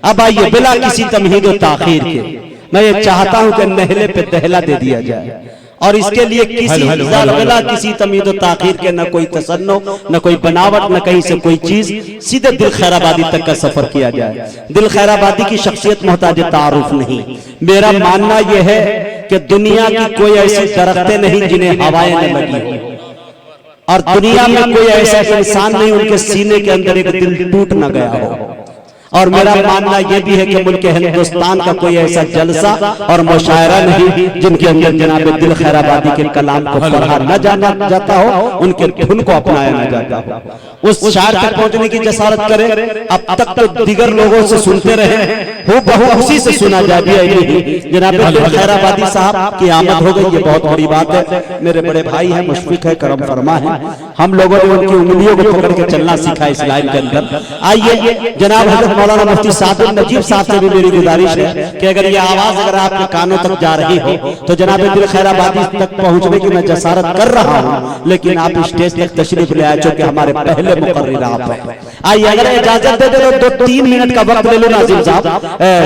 अब आइए बिला किसी तमहीद व ताखीर के मैं ये चाहता हूं कि नहले पे दहला दे दिया जाए और इसके लिए बिला किसी तमहीद व ताखीर के न कोई तसन्नो न कोई बनावट न कहीं से कोई चीज, सीधे दिल खैराबादी तक का सफर किया जाए। दिल खैराबादी की शख्सियत मोहताज तारुफ नहीं। मेरा मानना यह है कि दुनिया की कोई ऐसी दरख्तें नहीं जिन्हें हवाएं न लगी हो, और दुनिया में कोई ऐसा इंसान नहीं उनके सीने के अंदर एक दिल टूट न गया हो। और मेरा मानना यह भी है कि मुल्क हिंदुस्तान का कोई ऐसा जलसा और मुशायरा नहीं जिनके अंदर जनाब दिल खैराबादी के कलाम को पढ़ा न जाना जाता हो, उनके धुन को अपनाया न जाता हो। उस शायर तक पहुंचने की जसारत करें। अब तक तो दिगर लोगों से सुनते रहे, हो बहु उसी से सुना जा दिया जनाब दिल खैराबादी साहब की आमद हो गई, ये बहुत बड़ी बात है। मेरे बड़े भाई हैं, मुशफिक है, करम फरमा है, हम लोगों ने उनकी उंगलियों को पकड़ के चलना सीखा इस लाइन के अंदर। आइए जनाब हज़रत मौलाना मुफ्ती सादुल नजीब साहब से भी मेरी गुजारिश है कि अगर ये आवाज अगर आपके कानों तक जा रही हो तो जनाब दिल खैराबादी तक पहुंचने की मैं जसारत कर रहा हूं, लेकिन आप स्टेज तक तशरीफ ले आए चूंकि हमारे पहले मुकर्रिर आप हैं। आइए अगर इजाजत दे दे तो 2-3 मिनट का वक्त ले लो नाज़िम साहब,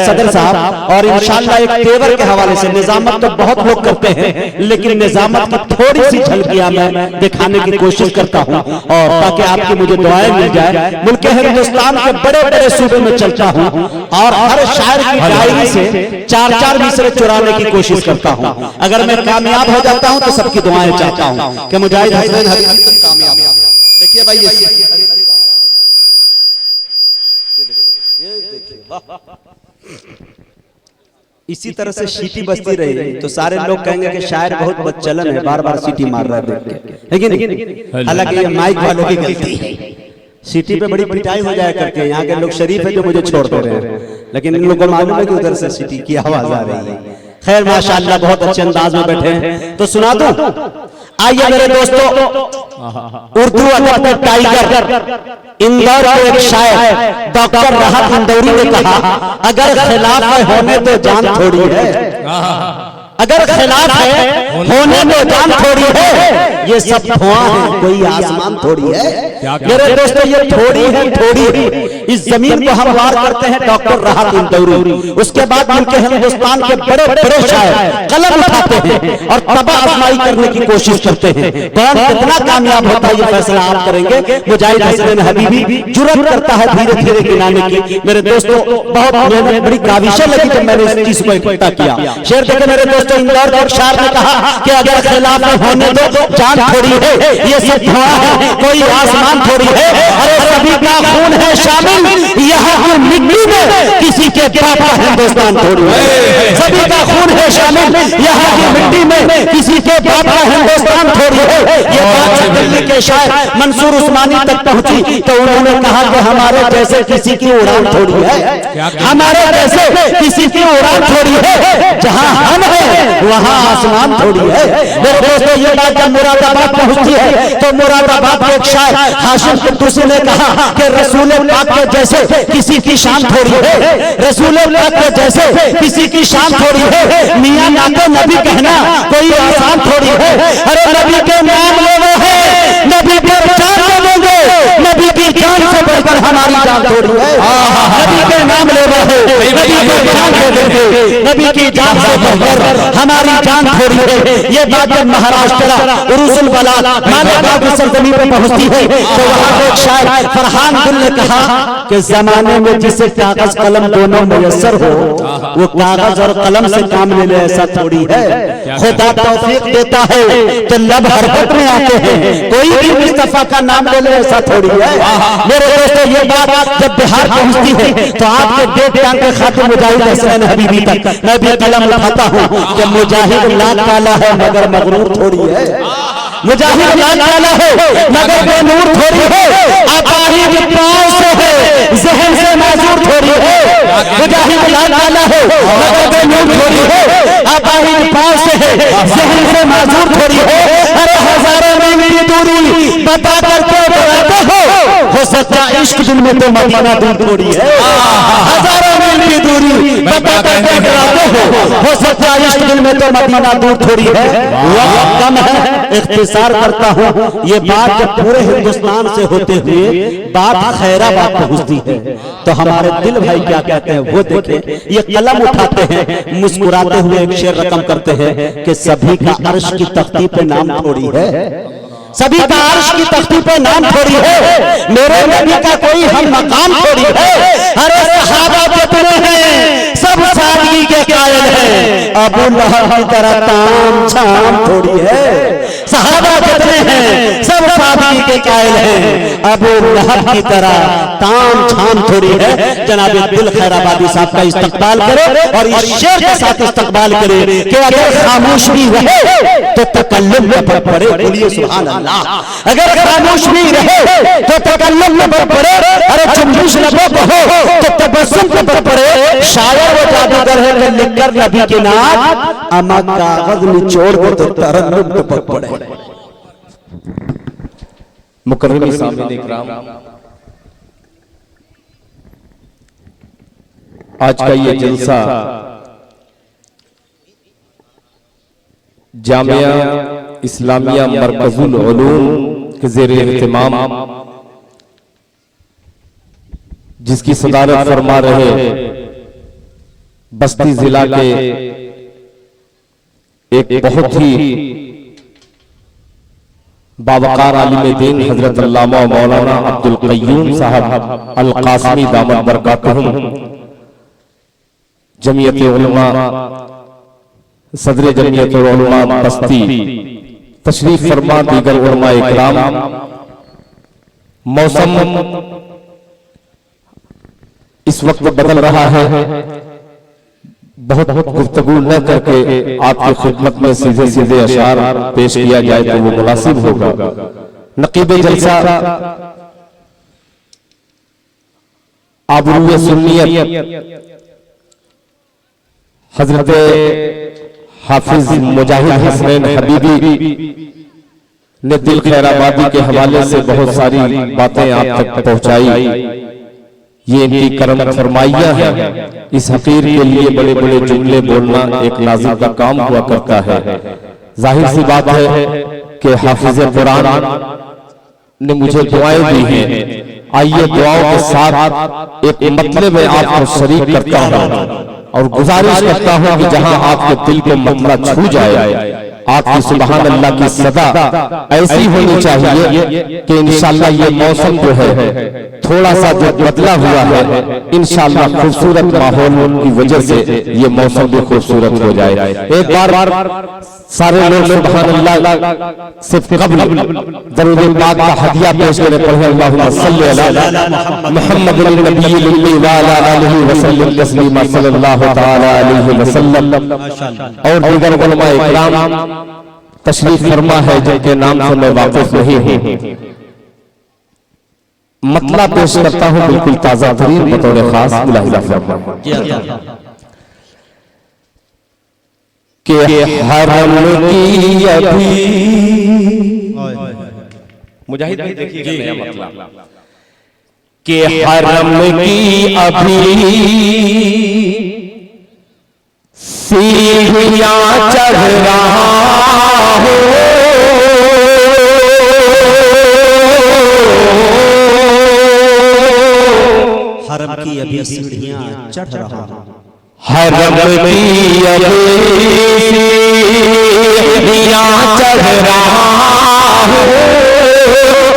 सदर साहब, और इंशाअल्लाह एक तेवर के हवाले से निजामत तो बहुत लोग करते हैं, लेकिन निजामत की थोड़ी सी झलकियां मैं दिखाने की कोशिश करता हूं और ताकि आपकी मुझे दुआएं मिल जाए। मुल्क हिंदुस्तान के बड़े बड़े सूबे में चलता हूं और हर शायर की डायरी से 4-4 मिसरे चुराने की कोशिश करता हूं। अगर मैं कामयाब हो जाता हूं तो सबकी दुआएं चाहता हूं कि मुजाहिद हसनैन हबीबी कामयाब। देखिए भाई ये देखिए इसी तरह से सीटी बजती रही तो सारे लोग कहेंगे कि शायर बहुत बदचलन है, बार बार सीटी मार रहा है देख के, लेकिन हालांकि ये माइक वालों की गलती है। सीटी पे बड़ी पिटाई हो जाया करती है, यहाँ के लोग शरीफ है जो मुझे छोड़ दे रहे हैं, लेकिन इन लोगों को मालूम है कि उधर से सीटी की आवाज आ रही है। खैर माशाअल्लाह बहुत अच्छे अंदाज में बैठे हैं, तो सुना दूं। आइए मेरे दोस्तों, उर्दू अदब के टाइगर इंदौर के एक शायर डॉक्टर राहत इंदौरी ने कहा, अगर खिलाफ है होने तो जान थोड़ी है, अगर खिलाफ है होने में जान थोड़ी है, ये सब धुआं है कोई आसमान थोड़ी है। मेरे दोस्तों ये थोड़ी है, थोड़ी है, इस जमीन को हम वार करते हैं डॉक्टर राहत इंदौरी। उसके बाद उनके हिंदुस्तान के बड़े बड़े शायर कलम उठाते हैं और तबाह आजमाई करने की कोशिश करते हैं। कौन कितना कामयाब होता है ये फैसला आप करेंगे। मुजाहिद हसनैन हबीबी जुर्रत करता है धीरे धीरे गिनाने की। मेरे दोस्तों बहुत बड़ी काविशें लगी जब मैंने इस चीज को इकट्ठा किया। शेर देखे मेरे दोस्तों, इंदौर के शायर ने कहा कि अगर खिलाफ होने दो जान थोड़ी है, ये सब धुआं है कोई आसमान थोड़ी है, अरे सभी का खून है शामिल यहाँ की मिट्टी में, किसी के बाप का हिंदुस्तान थोड़ी है। सभी का खून है शामिल यहाँ की मिट्टी में, किसी के बाप का हिंदुस्तान थोड़ी है। ये बात दिल्ली के शायर मंसूर उस्मानी तक पहुंची तो उन्होंने कहा कि हमारे जैसे किसी की उड़ान थोड़ी है, हमारे जैसे किसी की उड़ान थोड़ी है, जहाँ हम हैं वहाँ आसमान थोड़ी है। मेरे दोस्तों ये बात जब मुरादाबाद पहुंचती है तो मुरादाबाद के एक शायर हाशिम कुद्दूसी ने कहा कि रसूल पाक के जैसे किसी की शान थोड़ी है, रसूल पाक के जैसे किसी की शान थोड़ी है, मियां नाते नबी कहना कोई आसान थोड़ी है। अरे नबी के नाम ले वो है, नबी पर जान देंगे, नबी की जान से बढ़कर हमारी जान थोड़ी है। नबी के नाम ले वो है, नबी पर जान दे देंगे, नबी की जान से बढ़कर हमारी जान थोड़ी है। ये बात जब महाराष्ट्र उरुसुल बला मालेगांव की सरजमीन पर पहुंचती है तो वहां के शायर फरहान गुल ने कहा कि जमाने में जिसे कागज कलम दोनों मुयस्सर हो वो कागज और कलम से काम ले ले ऐसा थोड़ी है। खुदा तौफीक देता है तो लब हरकत में आते हैं, कोई भी मुस्तफा का नाम ले ले ऐसा थोड़ी है। मेरे दोस्तों ये बात जब बिहार पहुंचती है तो आपके देख टांग के खातिर मुजाहिद हसनैन हबीबी तक मैं भी कलम उठाता हूं कि मुजाहिद लाल काला है मगर मगरूर थोड़ी है, मुजाहिद लाल काला है मगर बेनूर थोड़ी है, अपाहिज पांव से है जहन से माजूर थोड़ी है। मुजाहिद लाल काला है मगर बेनूर थोड़ी है, अपाहिज पांव से है जहन से माजूर थोड़ी है। अरे हजारों में मेरी दूरी बता करके डरते हो सच्चा इश्क दिल में तो मदीना दूर थोड़ी है। हजारों दिल की दूरी बता करके डराते हो सच्चा इश्क दिल में तो मदीना दूर थोड़ी है। वक्त कम है, इख्तिसार करता हूँ। ये बात जब पूरे हिंदुस्तान से होते हुए बात खैराबाद पहुंचती है तो हमारे दिल भाई क्या कहते हैं वो देखें। ये कलम उठाते हैं, मुस्कुराते हुए एक शेर रकम करते हैं कि सभी का अर्श की तख्ती पे नाम थोड़ी है, सभी का अर्श की तख्ती पे नाम थोड़ी है, मेरे नबी का कोई हम मकाम थोड़ी है। अरे सहाबा कितने हैं, सब सादगी के कायल हैं, अबू लहब की तरह ताम झाम थोड़ी है। सहाबा कितने हैं, सब सादगी के कायल हैं, अबू लहब की तरह ताम झाम थोड़ी है। जनाब दिल खैराबादी साहब का इस्तकबाल करे और इस शेर के साथ इस्तकबाल करे कि अगर खामोश भी रहे तो तकल्लुम में पर पड़े। बोलिए सुभान अल्लाह। अगर खामोश भी रहे तो तकल्लुम में पर पड़े, अरे जुम्बिश लबों को हो तो तबस्सुम पे पर पड़े। शायर वो जादूगर है कि लिखकर नबी के नाम अमा कागज निचोड़ को तो तरन्नुम पे पर पड़े। मुकर्रमी सामने इकराम, आज का ये जलसा जामिया इस्लामिया मरकजुल उलूम के ज़ेरे इत्तिमाम, जिसकी सदारत फरमा रहे बस्ती जिला के एक बहुत ही बावकार आलिम दीन हजरत अल्लामा मौलाना अब्दुल क़य्यूम साहब अल क़ासिमी दामत बरकातहुम, जमीयत उलमा सदर जमीयत उलमा बस्ती तशरीफ फरमा, दीगर उलमा इकराम। मौसम इस वक्त बदल रहा है, बहुत गुफ्तगू न करके आपकी खिदमत में सीधे सीधे अशार पेश किया जाए तो वो मुनासिब होगा। नकीब जलसा आबरूए सुन्नियत हजरत हाफिज मुजाहिद हसनैन हबीबी ने दिल खैराबादी के हवाले से बहुत सारी बातें आप तक पहुंचाई। ये इनकी करम फरमाइयां हैं। इस हकीर के लिए बड़े बड़े जुमले बोलना एक नाज़िम का काम हुआ करता है। जाहिर सी बात है कि हाफिज कुरान ने मुझे दुआएं दी हैं। आइए दुआओं के साथ एक मतलब में आपको शरीक करता हूं और गुजारिश करता हूं कि जहां आपके दिल को मतला छू जाए, आपकी सुभान अल्लाह की सदा ऐसी होनी चाहिए कि इंशाअल्लाह ये मौसम जो है थोड़ा सा जो बदला हुआ है, इंशाअल्लाह खूबसूरत माहौल की वजह से ये मौसम भी खूबसूरत हो जाए। एक बार सारे लोग सुभान अल्लाह से कब्ल दरूद पाक का हदिया पेश करें, पढ़े अल्लाहुम्मा सल्ली अला मुहम्मदिन नबिय्यिल उम्मी व अला आलिहि व सल्लम तस्लीमा सल्लल्लाहु तआला अलैहि वसल्लम। और दीगर उलमा इकराम तशरीफ फरमा है जिनके नाम से मैं वाकिफ नहीं हूं। मतला पेश करता हूं बिल्कुल ताजा तरीन बतौर खास मुलाहिजा फरमा के हरम की अभी मुजाहिद भाई देखिएगा नया मतलब के हरम की अभी सीढ़ियां चढ़ रहा हो, हरम की अभी सीढ़ियां चढ़ रहा हूं, हरम की अभी सीढ़ियां चढ़ रहा हो,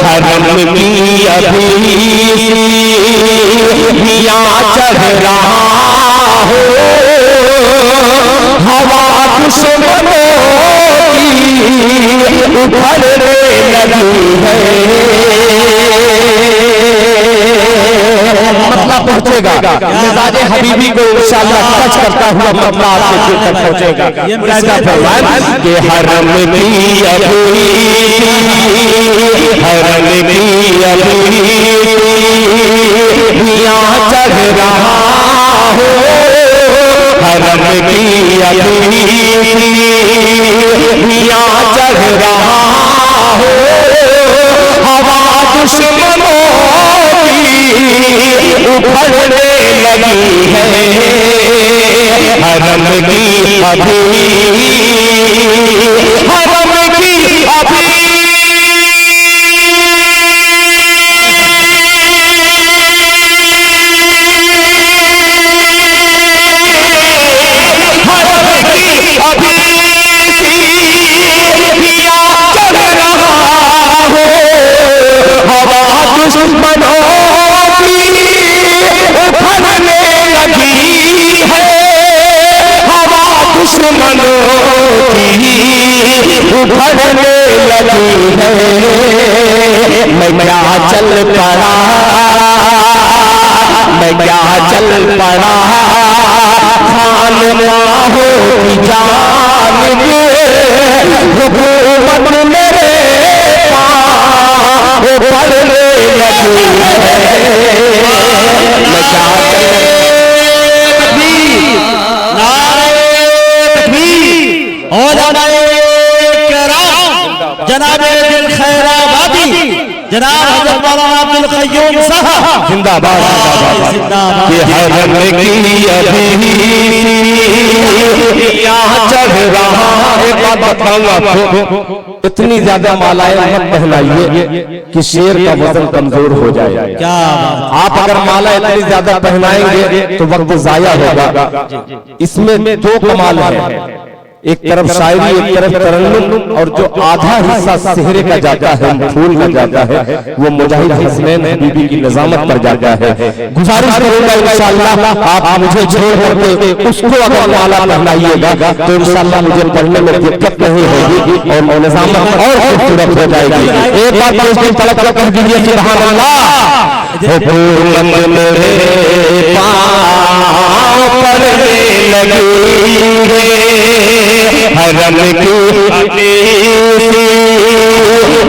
हरम की अभी सीढ़ियां चढ़ रहा हो, हवा दुश्मनों की उभरने लगी है। मतलब पहुंचेगा मिजाज हबीबी को इंशाअल्लाह टच करता हुआ मतलब आपके दिल तक पहुंचेगा। के हरम की अभी हरम की अभी यहाँ चढ़ रहा हो, हरम की अभी यहाँ चढ़ रहा हो, हवा दुश्मनों की उभरने लगी है हरम की अभी, हरम की अभी उभरने लगी है। मैं क्या चल पड़ा, मैं क्या चल पड़ा खान बाहों की जानिब, हुकूमत मेरे पाँव पड़ने लगी है। मैं क्या जनाब दिल खैराबादी, जनाब हज़रत मौलाना अब्दुल क़य्यूम साहब जिंदाबाद जिंदाबाद। कि हरम की अभी यहाँ चढ़ रहा है, इतनी ज्यादा मालाएं मत पहनाइए कि शेर का वजन कमजोर हो जाए। क्या आप अगर माला इतनी ज्यादा पहनाएंगे तो वक्त जाया होगा। इसमें दो कमाल है, एक तरफ शायरी, एक तरफ तरन्नुम, और जो आधा हिस्सा सेहरे का जाता है, फूल का जाता है, वो मुजाहिद हसनैन बीबी की निजामत पर जाता है। गुजारिश करूंगा इंशाअल्लाह आप मुझे छोड़ करके उसको अगर माला पहनाइएगा तो इंशाअल्लाह मुझे पढ़ने में दिक्कत नहीं होगी और निजामत और खूबसूरत हो जाएगी। एक बार तलब कर दीजिए सुभान अल्लाह। हुकूमत मेरे पाँव पड़ने लगी है, हरम की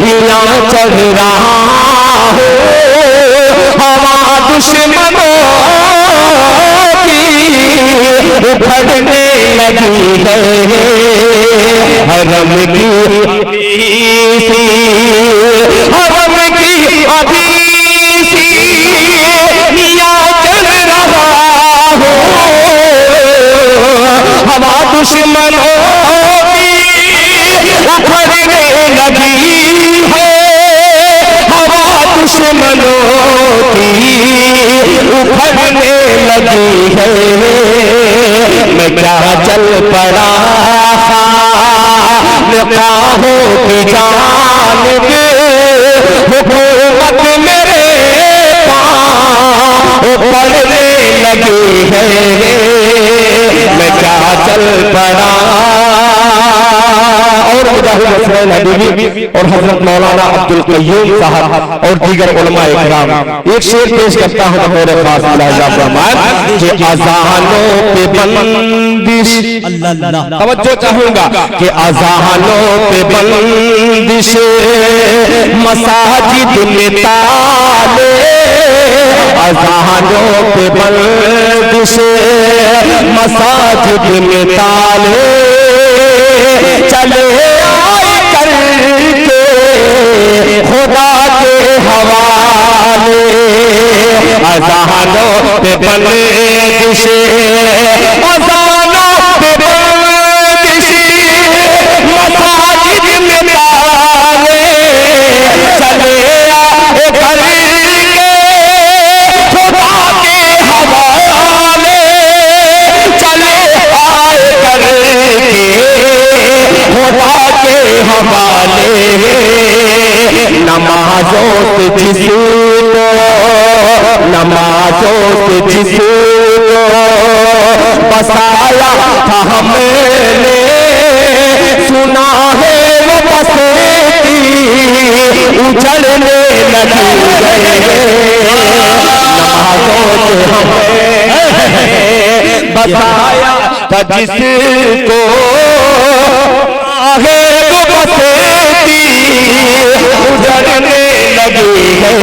यहाँ चढ़ रहा हो, हवा दुश्मनों की उभरने लगी है। हरम की हरम की अभी यहाँ चढ़ रहा हो, हवा दुश्मनों उभरने लगी है, हवा दुश्मनों की उभरने लगी है। मैं क्या चल पड़ा निगाहों की जानिब, हुकूमत मेरे पाँव पड़ने लगी है। मैं क्या चल पड़ा। और मुजाहिद हसनैन हबीबी और हजरत मौलाना अब्दुल क़य्यूम साहब और दीगर उलमा इकराम एक शेर पेश करता हूं मेरे पास कि अज़ानों पे बंदिश, तवज्जो चाहूंगा कि अज़ानों पे बंदिश मसाजिद में ताले, अज़ानों पे बंदिश मसाजिद में ताले, चले आए करके खुदा के हवाले। अज़ानों पे बंदिश, अज़ानों पे बंदिश मसाजिद में ताले, चले आए करके खुदा के हवाले, चले आए करके खुदा के हवाले। नमाजों से जिसको, नमाजों से जिसको बसाया था हमने, सुना है वो बसेती उजड़ने लगी है। नमाजों से हमें बसाया था जिसको, आगे वो बसेती उजड़ने लगी है।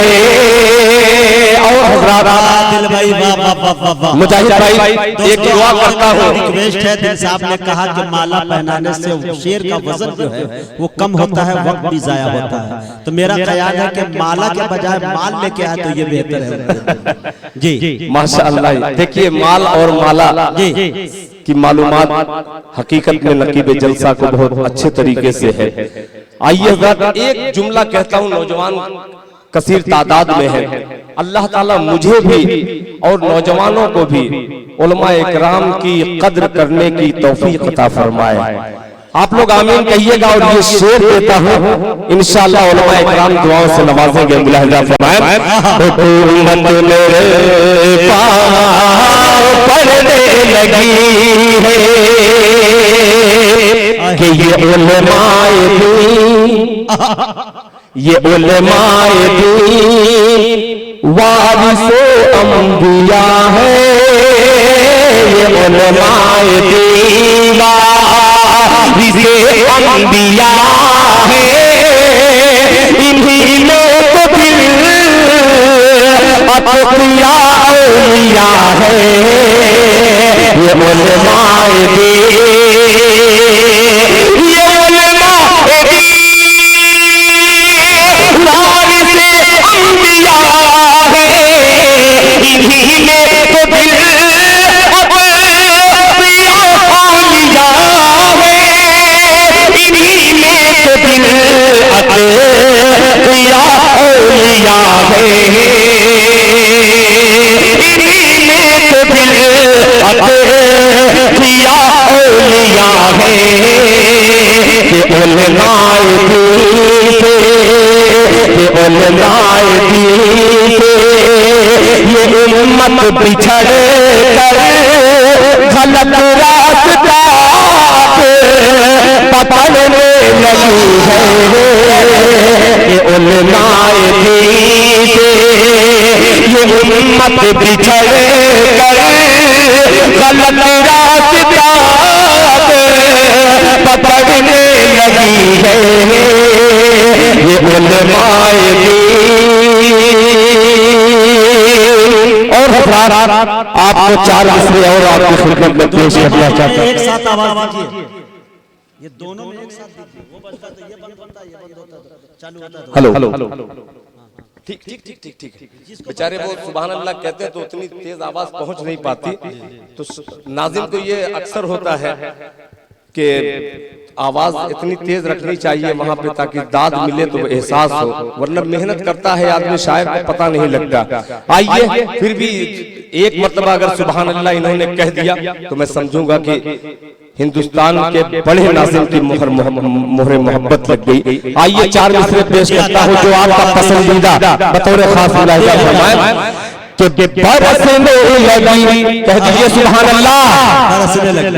और हज़रात दिल भाई बाबा मुजाहिद भाई एक दुआ करता हूँ। रिक्वेस्ट है, दिल साहब ने कहा कि माला पहनाने से शेर का वजन जो है वो कम होता है, वक्त भी जाया होता है। तो मेरा ख्याल है कि माला के बजाय माल लेके आए तो ये बेहतर है। जी माशाअल्लाह। देखिए माल और माला की मालूमात हकीकत में नकीब जलसा को बहुत अच्छे तरीके से है। आइए एक जुमला कहता हूँ, नौजवान कसीर तादाद में है। अल्लाह ताला मुझे भी और नौजवानों को भी उलमाए इकराम की कद्र करने की तौफीक अता फरमाए। आप लोग आमीन कहिएगा। और ये शेर देता हूँ, इंशाअल्लाह उलमाए इकराम दुआओं से नवाजेंगे। मुलाहिजा फरमाए, हुकूमत मेरे पाँव पड़ने लगी है कि ये उलमाए दीन, ये उलमाए दीन वारिसे अंबिया है। ये उलमाए दीन वारिसे अंबिया है। इन्हीं में तो दिल अतकिया औलिया है। ये उलमाए दीन, ये उलमाए दीन वारिसे अंबिया है। इन्हीं में तो दिल अतकिया औलिया है। इन्हीं में तो दिल अतकिया औलिया है। इन्हीं में तो दिल अतकिया औलिया है। कि उलमाए दीन से, कि उलमाए दीन से ये उम्मत बिछड़ कर गलत रास्ता पकड़ने लगी है। कि उलमाए दीन से ये उम्मत बिछड़ कर गलत रास्ता पकड़ने लगी है। ये उलमाए दीन। और आपको 4 मिसरे और आपकी खिदमत में पेश करना चाहता हूं। एक साथ आवाज दीजिए, ये दोनों में एक साथ दीजिए। वो बजता तो ये बंद होता, ये बंद होता तो चालू होता। हेलो, ठीक ठीक ठीक ठीक ठीक। बेचारे वो सुभान अल्लाह कहते हैं तो उतनी तेज आवाज पहुंच नहीं पाती। तो नाज़िम को ये अक्सर होता है कि आवाज इतनी तेज रखनी चाहिए वहां पे ताकि दाद मिले तो एहसास हो, वरना मेहनत करता है आदमी शायद पता नहीं लगता। आइए फिर भी एक मर्तबा अगर सुभान अल्लाह इन्होंने कह दिया तो मैं समझूंगा कि हिंदुस्तान के बड़े नाज़िम की मोहर मोहब्बत लग गई। आइए 4 मिसरे पेश करता हूँ जो आपका पसंदीदा बतौर खास मुलाहिजा फरमाए। कि बरसने लगी, कह दीजिए सुभान अल्लाह।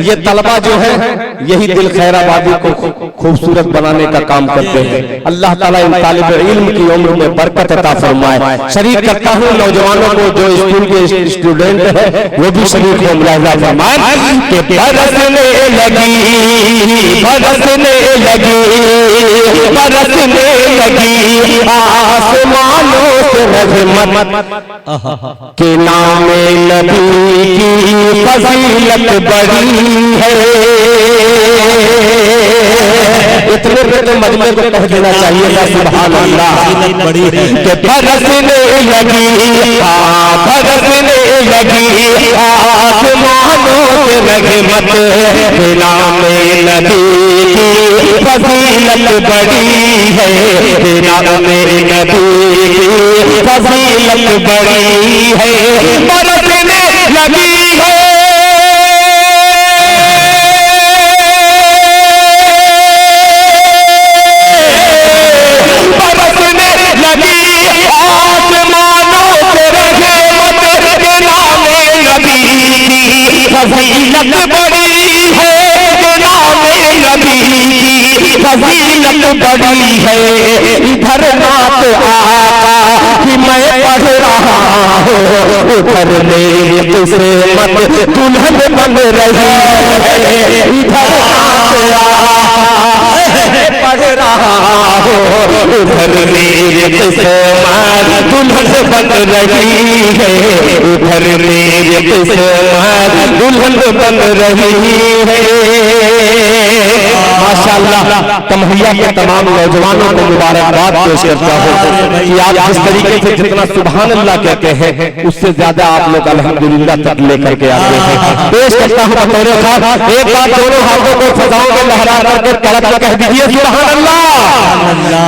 ये तलबा जो है यही दिल खैराबादी को खूबसूरत बनाने का काम करते हैं। अल्लाह ताला इन तालिब इल्म की उम्र में बरकत अता फरमाए। शरीक करता हूँ नौजवानों को जो स्कूल के स्टूडेंट है वो भी शरीक हो। मुलाहिजा फरमाए कि बरसने लगी, बरसने लगी, बरसने लगी आसमानों से रहमत के नाम नबी की फजीलत बड़ी है। इतने पे तो मजमे को कह देना चाहिए था सुभान अल्लाह। बड़ी है कि बरसने लगी, बरसने लगी आसमानों से रहमत के नाम नबी की फजीलत बड़ी है। नाम नबी की फजीलत बड़ी है। बरसने लगी है, बरसने लगी आसमानों से रहमत के नाम नबी की फजीलत बड़ी है। नाम नबी की फजीलत बड़ी है। इधर नात आका कि मैं पढ़ रहा हूँ, उधर मेरे से मत दुल्हन बन रही है। इधर नात आका पढ़ रहा हूँ, उधर मेरे से मत दुल्हन बन रही है, उधर मेरी किस्मत दुल्हन बन रही है। माशाअल्लाह तमहिया के तमाम नौजवानों को मुबारकबाद पेश करता हूँ कि आप जिस तरीके से जितना सुभान अल्लाह कहते हैं उससे ज्यादा आप लोग अल्हम्दुलिल्लाह तक लेकर के आते हैं। पेश करता हूँ बतौर खास, एक बार दोनों हाथों को फजाओं में लहरा करके तड़प कह दीजिए सुभान अल्लाह।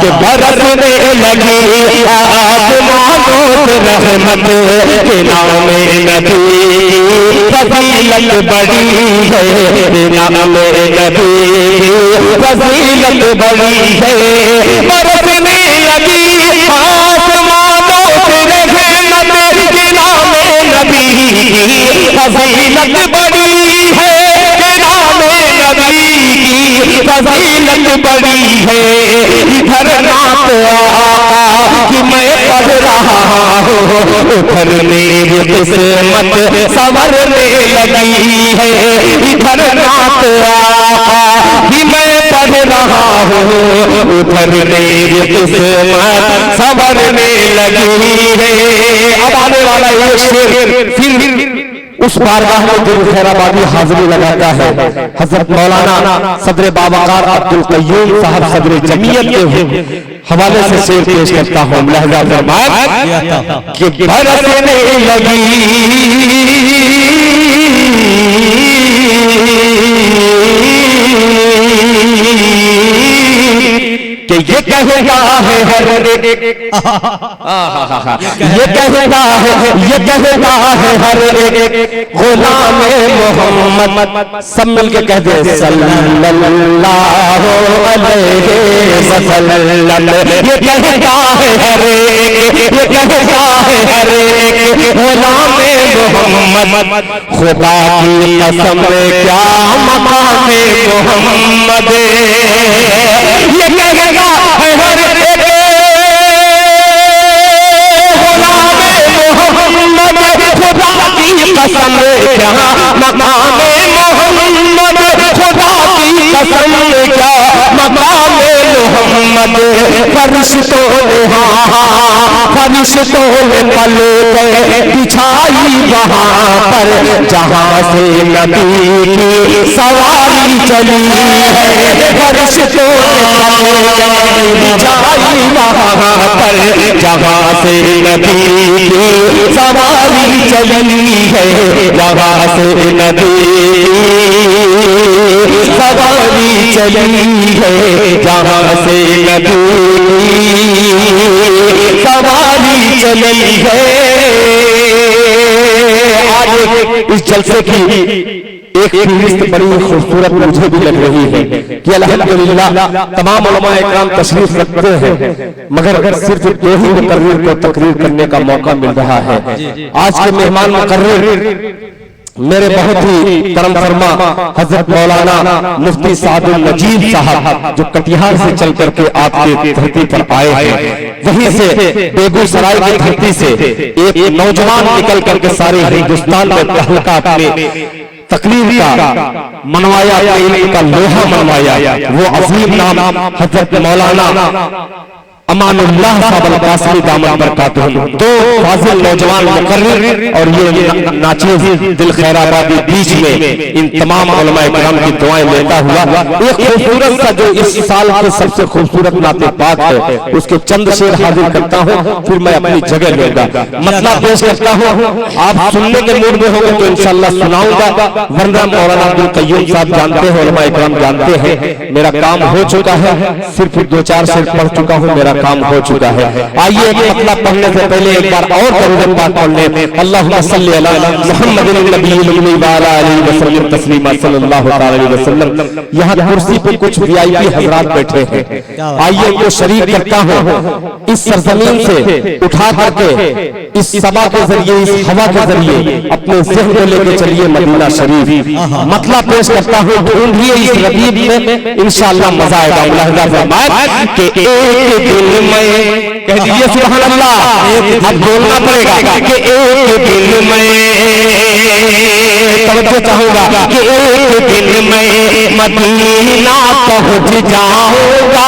कि बरसने लगी आसमानों से रहमत के नाम नबी, फजीलत बड़ी है नाम नबी, फजीलत बड़ी है। बरसने लगी आसमानों से रहमत के नाम नबी, फजीलत बड़ी है नाम नबी, फजीलत बड़ी है। इधर नात कि मैं पढ़ रहा हूँ, उधर मेरी किस्मत संवरने लगी है। इधर नात कि मैं पढ़ रहा हूँ, उधर मेरी किस्मत संवरने लगी है। अब आने वाला ये शेर फिर उस बारगाह में दिल खैराबादी हाजिरी लगाता है। हजरत मौलाना सदर बावकार अब्दुल कय्यूम साहब सदर जमीयत के हवाले से शेर पेश करता हूँ। लहजा फरमाया कि बरसने लगी कि ये कहता है हर एक, ये कहता है हर एक गुलाम मोहम्मद। सब मिल के कहते हैं सल्लल्लाहु अलैहि वसल्लम। ये कहता है हर एक, ये कहता है हर एक गुलाम मोहम्मद। खुदा की कसम क्या मकाम मोहम्मद। ये कहता है हर एक गुलाम मोहम्मद। खुदा की कसम क्या मकाम मोहम्मद। खुदा की कसम क्या मकाम मोहम्मद। फरिश्तों ने पल बिछाई वहाँ पर जहाँ से नबी की सवारी चली है। फरिश्तों ने बिछाई वहाँ पर जहाँ से नबी की सवारी चली है। जहाँ से नबी सवारी चली है। जहाँ से नबी सवारी चली है। आज इस जलसे की एक फहरिस्त बड़ी खूबसूरत मुझे भी लग रही है कि अल्हम्दुलिल्लाह तमाम उलमाए इकराम तशरीफ रखते हैं, मगर सिर्फ दो ही मुकर्रिर को तकरीर करने का मौका मिल रहा है। आज के मेहमान मुकर्रिर मेरे बहुत ही करम फरमा हजरत मौलाना मुफ्ती सादुल नजीब साहब, जो कटिहार से चल करके आपके धरती पर आए हैं। वहीं से बेगूसराय की धरती से एक नौजवान निकल करके सारे हिंदुस्तान में तहलका अपने तकरीर का मनवाया, इल्म का लोहा मनवाया। वो अजीम नाम हजरत मौलाना अमानुल्लाह साहब अल-कासमी दामन बरकातुहू, दो फाजिल नौजवान मुकर्रिर और ये नाचीज दिल खैराबादी बीच में इन तमाम उलमाए किराम की दुआएं लेता हुआ एक खूबसूरत सा जो इस साल के सबसे खूबसूरत नाते पाक है उसके चंद शेर हाजिर करता हूँ, फिर मैं अपनी जगह लूंगा। मतलब पेश करता हूँ, आप सुनने के मूड में होंगे तो इंशाअल्लाह सुनाऊंगा, वरना मौलाना अब्दुल कय्यूम साहब जानते हैं, उलमाए किराम जानते हैं मेरा काम हो चुका है, सिर्फ 2-4 शेर पढ़ चुका हूँ, मेरा काम हो चुका है। आइए एक मतलब पढ़ने से पहले एक बार और दरूद पाक पढ़ लें। अल्लाहुम्मा सल्ली अला मुहम्मदिन नबिय्यिल उम्मी व अला आलिहि व सल्लम तस्लीमा सल्लल्लाहु अलैहि वसल्लम। यहाँ कुर्सी पे कुछ वीआईपी हजरात बैठे हैं, आइए उनको शरीक करता हूँ इस सरजमीन से उठा करके इस सभा के जरिए, इस हवा के जरिए अपने ज़हन को लेकर चलिए मदीना शरीफ। मतलब पेश करता हूँ, ढूंढिए इस रबीब में, इंशाअल्लाह मजा आएगा। मुलाहिजा फरमाए कि एक दिन में कह दीजिए सुभान अल्लाह, अब बोलना पड़ेगा कि एक दिन में तवज्जो चाहूंगा कि एक दिन मैं मदीना पहुंच जाऊंगा,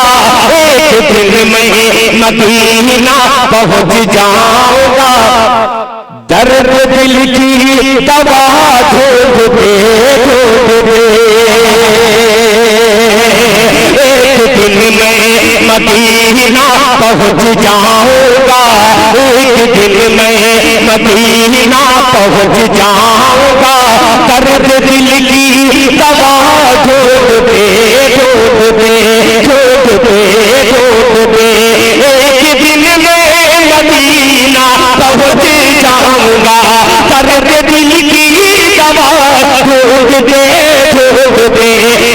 एक दिन मैं मदीना पहुंच जाऊंगा, दर्द दिल की दवा ढूंढ दे, एक दिन मैं मदीना पहुंच जाऊंगा, एक दिन मैं मदीना पहुंच जाऊंगा, दर्द दिल की दवा ढूंढ दे, ढूंढ दे, ढूंढ दे, ढूंढ दे, एक दिन मैं मदीना पहुंच जाऊंगा, दर्द दिल की दवा ढूंढ दे, ढूंढ दे,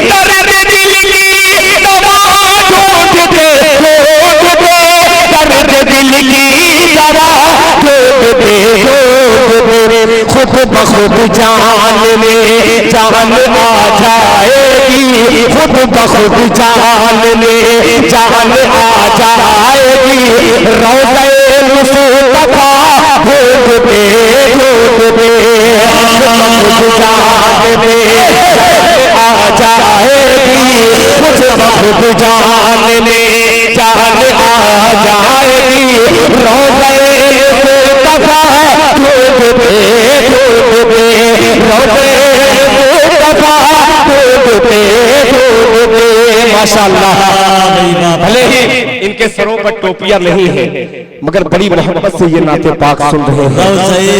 दर्द दिल की दवा ढूंढ दे, ढूंढ दे, दर्द दिल की दवा ढूंढ दे, ढूंढ दे, खुद बखुद जान में जान आ जाएगी, खुद बखुद जान में जान आ जाएगी, रोज़े मुस्तफा ढूंढ दे, ढूंढ दे, खुद जान में आ जाएगी, खुद बखुद जान में जान आ जाएगी, रोज़े मुस्तफा ढूंढ दे, ढूंढ दे, रोज़े मुस्तफा ढूंढ दे, ढूंढ दे। माशाअल्लाह, भले ही इनके सरों पर टोपियां नहीं है मगर बड़ी मोहब्बत से ये नाते पाक सुन रहे हैं।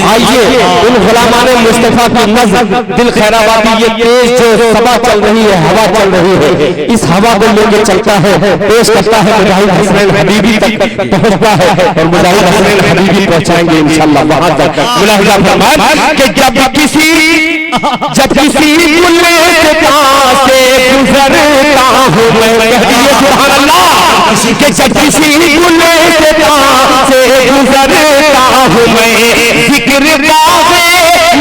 आइए उन गुलामाने मुस्तफा की नज़्म दिल खैराबादी, ये तेज जो सभा चल रही है, हवा चल रही है, इस हवा को लेकर चलता है, पेश करता है, मुजाहिद हसनैन हबीबी तक पहुंचता है और मुजाहिद हसनैन हबीबी पहुंचाएंगे इंशाअल्लाह वहां तक। मुलाहिजा फरमाएं कि जब किसी गुलिस्तां से गुजरता हूं मैं, कहिए सुभान अल्लाह, कि जब किसी गुलिस्तां से गुजरता हूं मैं, जिक्र बाग़े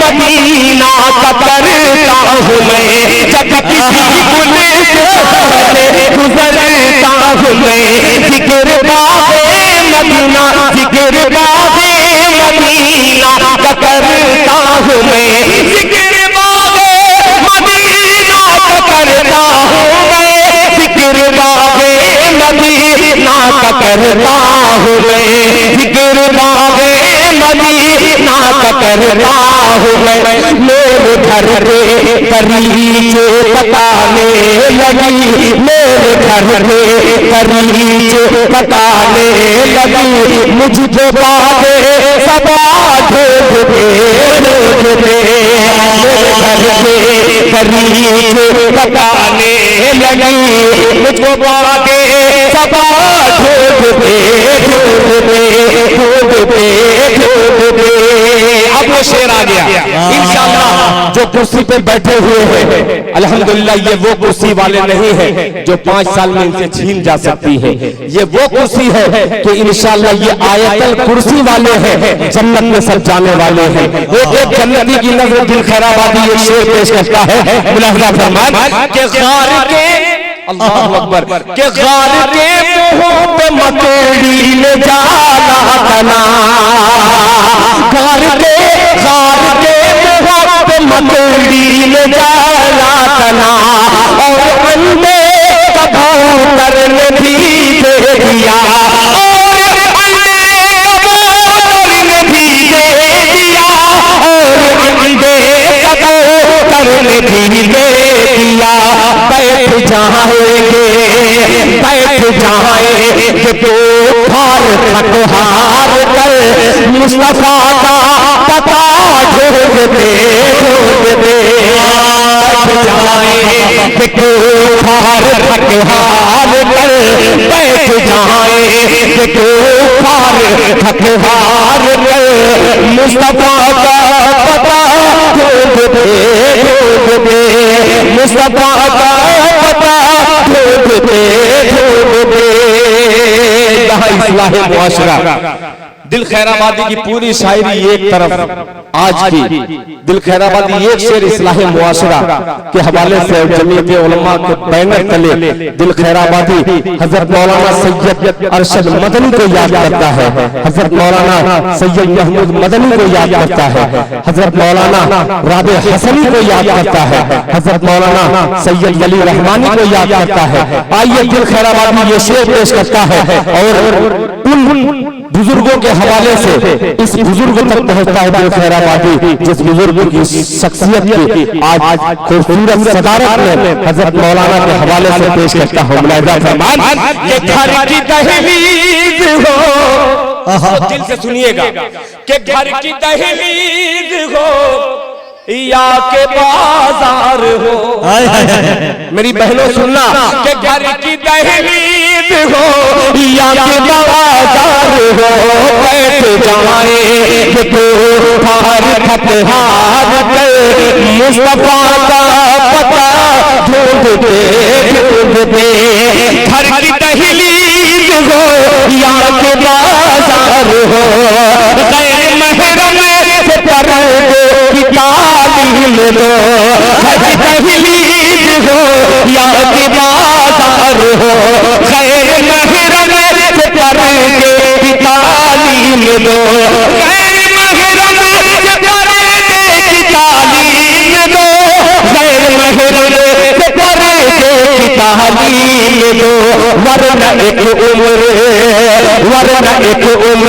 मदीना का करता हूं मैं, जब किसी गुलिस्तां से गुजरता हूं मैं, जिक्र बाग़े मदीना, जिक्र बाग़े मदीना का करता हूं मैं, जिक्र बाग़े मदीना का करता हूं मैं, जिक्र बाग़े मदीना का करता हूं मैं, जिक्र बाग़े मदीना का करता हूं मैं, मेरे घर के करीचे बताने लगी, मेरे घर के करीचे बताने लगी, मुझको बातें सबा ढूंढ दे, ढूंढ दे, मेरे घर के करीचे बताने लगी, मुझको बातें सबा ढूंढ दे, ढूंढ दे, ढूंढ दे, ढूंढ दे। अब वो शेर आ गया इंशाअल्लाह, जो कुर्सी पे बैठे हुए हैं अल्हम्दुलिल्लाह, ये वो कुर्सी वाले नहीं है जो 5 साल में इनसे छीन जा सकती है, ये वो कुर्सी है कि इंशाअल्लाह ये आयतल कुर्सी वाले हैं, जन्नत में सब जाने वाले हैं। एक जन्नती की नज़र दिल खैराबादी एक शेर पेश करता है, मुलाहिजा फरमाएं कि गार के अल्लाहु अकबर, के गार के मुंह पे मकोड़ी ले जाला तना, गार के मुंह पे मकोड़ी ले जाला तना, और अंडे कबूतर ने भी दे दिया, और अंडे कबूतर ने भी दे दिया, और अंडे कबूतर ने भी दे दिया, बैठ जाएंगे, बैठ जाएंगे तो हार थक हार कर, मुस्तफा का पता ढूंढ दे, ढूंढ दे, बैठ जाएंगे तो हार थक हार कर, बैठ जाएंगे तो हार थक हार कर, मुस्तफा का पता ढूंढ दे, ढूंढ दे, मुस्तफा का पता ढूंढ दे, ढूंढ दे। इस्लाह मुआशरा, दिल खैराबादी की पूरी शायरी एक तरफ आज की दिल खैराबादी एक शेर इस्लाही मुआशरा के हवाले से जमीयत उलमा के बैनर तले दिल खैराबादी हजरत मौलाना सैयद अरशद मदनी को याद करता है, हजरत मौलाना सैयद महमूद मदनी को याद करता है, हजरत मौलाना राबे हसनी को याद करता है, हजरत मौलाना सैयद अली रहमानी को याद करता है। आइए दिल खैराबादी ये शेर पेश करता है और उन बुजुर्गों के हवाले से इस बुजुर्ग तक पहुंचता है दिल खैराबादी जिस बुजुर्ग की शख्सियत की आज खूबसूरत सदारत में हजरत मौलाना के हवाले से पेश करता हूं। मुलाहिजा फरमान के घर की दहलीज हो, दिल से सुनिएगा, के घर की दहलीज हो या के बाजार हो, मेरी बहनों सुनना, के घर की दहलीज हो या के बाजार हो, बैठ जाए तो हार खतहार के मुस्तफा का पता ढूंढ दे, घर की दहलीज हो या के बाजार हो, गैर महरम से पर्दे की तालीम दो, घर की दहलीज हो या के बाजार हो, गैर महरम से पर्दे की तालीम दो, गैर महरम से पर्दे की तालीम दो, गैर महरम से पर्दे की तालीम दो, वरना एक उम्र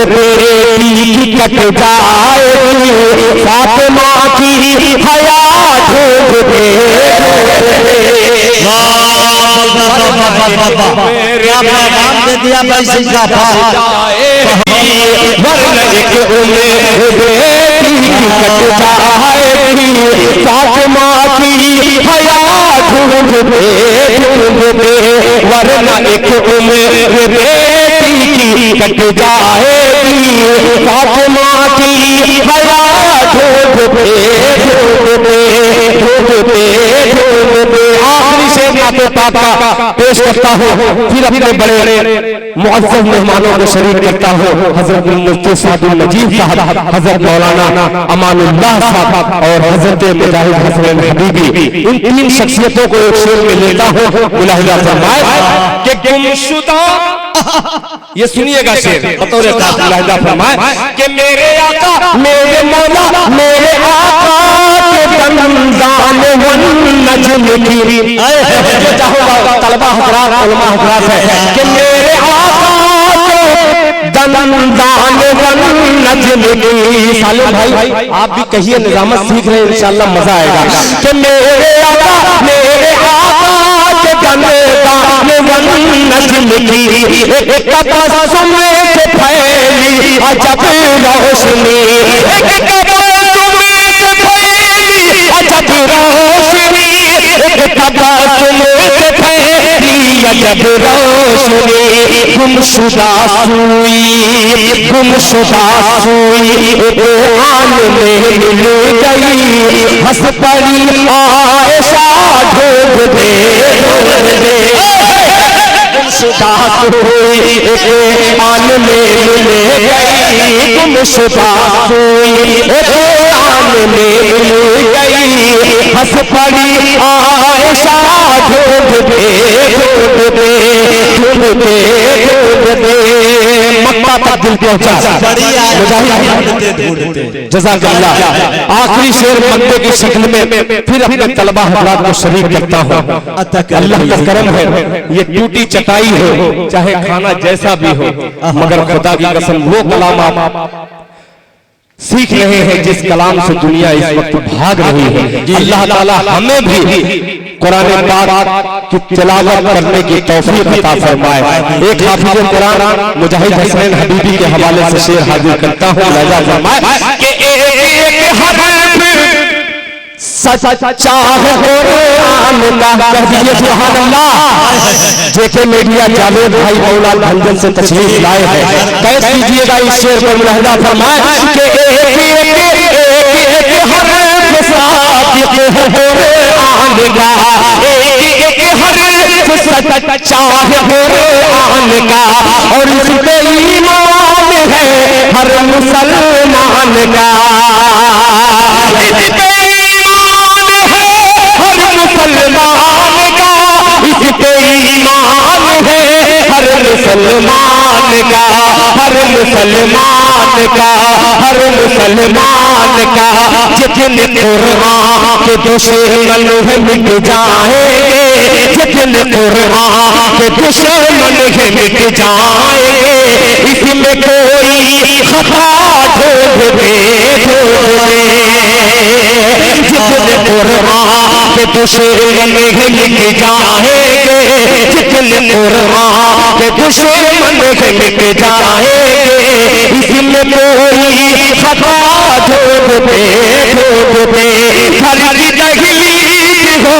तेरी कट जाएगी, फातिमा की हयात ढूंढ दे, दे दिया पैसे का वरना एक उम्र तेरी कट जाएगी, फातिमा की हयात ढूंढ दे, वरना एक उम्र तेरी कट जाएगी, फातिमा की हयात ढूंढ दे। आखिरी शेर आपके पापा पेश करता हूँ, फिर अपने बड़े मुअज़्ज़ज़ मेहमानों को शरीक करता हूँ, हजरत मुफ्ती सादुल नजीब साहब, हजरत मौलाना अमानुल्लाह साहब और हजरत मुजाहिद हसन हबीबी, इन तीन शख्सियतों को एक शेर में लेता हूँ। मुलाहिजा फरमाए कि गुमशुदा, ये सुनिएगा शेर बतौर खास, मुलाहिजा फरमाए कि मेरे आका मेरे मौला मेरे आका के रमजान वन नजम की, जो चाहोगा तलबा हजरात उलमा हजरात है कि मेरे आका के रमजान वन नजम की। सालिम भाई आप भी कहिए, निजामत सीख रहे हैं, इंशाअल्लाह मजा आएगा। कि मेरे आका के रमजान वन नजम की, एक तबस्सुम से फैली अजब रोशनी, एक तबस्सुम से फैली अजब रोशनी, एक तबस्सुम से फैली अजब रोशनी, गुमशुदा सुई कुरान में मिल गई, हंस पड़ी आयशा ढूंढ दे, गुमशुदा सुई कुरान में मिल गई, गुमशुदा सुई कुरान में मिल गई, हंस पड़ी आयशा ढूंढ दे, मक्का तक दिल पहुंचा। जज़ाकल्लाह। आखिरी शेर मक्के की शक्ल में फिर अपने तलबा हज़रात को शरीक करता हूँ। अल्लाह का करम है, ये टूटी चटाई हो चाहे खाना जैसा भी हो, मगर खुदा की कसम वो कलाम आप सीख रहे हैं जिस कलाम से दुनिया इस वक्त भाग रही है। अल्लाह ताला हमें भी कुरान पाक की तिलावत करने की तौफीक अता फरमाए। एक हाफिज़ कुरान मुजाहिद हसन हबीबी के हवाले से शेर हाजिर करता हूँ। लहजा फरमाए कि एक हरफ सच्चा है कुरान का, कहिए सुभान अल्लाह। जेके मीडिया जावेद भाई मौला भंजन से तशरीफ लाए हैं, कैद कीजिएगा इस शेर को। मुलाहिजा फरमाए कि एक हरफ सादिक है कुरान का, एक हरफ सच्चा है कुरान का, और इस पे ईमान है हर मुसलमान का। मुसलमान का, हर मुसलमान का, हर मुसलमान का जितने कुरान के दुश्मन है मिट जाएंगे, जितने कुरान के दुश्मन है मिट जाएंगे, इसमें कोई खता ढूंढ दे, जितने कुरान के दुश्मन है मिट जाएंगे, जितने कुरान के दुश्मन है मिट जाएंगे, इसमें कोई खता ढूंढ दे, खाली दहलीज हो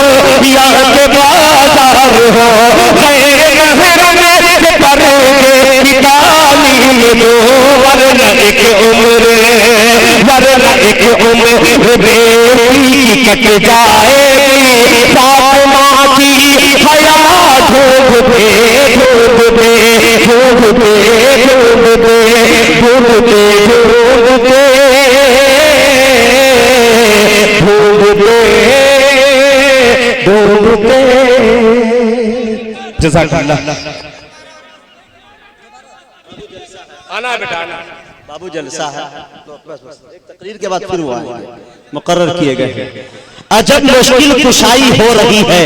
या के बाजार हो, खैर में करोगे की तालीम दो, वरना एक उम्र, वरना एक उम्र बेटी कट जाएगी, फातिमा की हयात ढूंढ दे, ढूंढ दे, ढूंढ दे, ढूंढ दे, ढूंढ दे, ढूंढ दे, ढूंढ दे, ढूंढ दे। जज़ाकल्लाह। आना बेटा आना। बाबू जलसा है, एक तकरीर के बाद फिर वो आएंगे, मुकर्रर किए गए। अजब मुश्किल कुशाई हो रही है,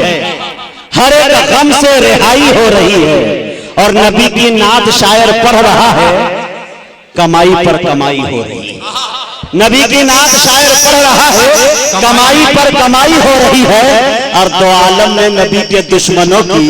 हर एक गम से रिहाई हो रही है, और नबी की नात शायर पढ़ रहा है, कमाई पर कमाई हो रही है। नबी की नात शायर पढ़ रहा है, कमाई पर कमाई हो रही है, और दो आलम में नबी के दुश्मनों की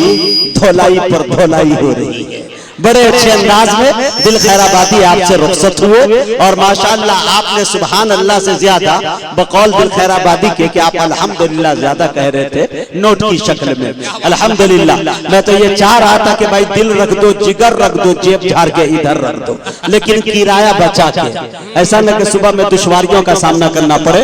धोलाई पर धोलाई हो रही है। बड़े अच्छे अंदाज में दिल खैराबादी आपसे रुखसत हुए, और माशाअल्लाह आपने सुभान अल्लाह से ज्यादा बकौल दिल खैराबादी के कि आप अल्हम्दुलिल्लाह ज्यादा कह रहे थे नोट की शक्ल में। अल्हम्दुलिल्लाह मैं तो ये चाह रहा था कि भाई दिल रख दो, जिगर रख दो, जेब झाड़ के इधर रख दो, लेकिन किराया बचा के, ऐसा न कि सुबह में दुश्वारियों का सामना करना पड़े।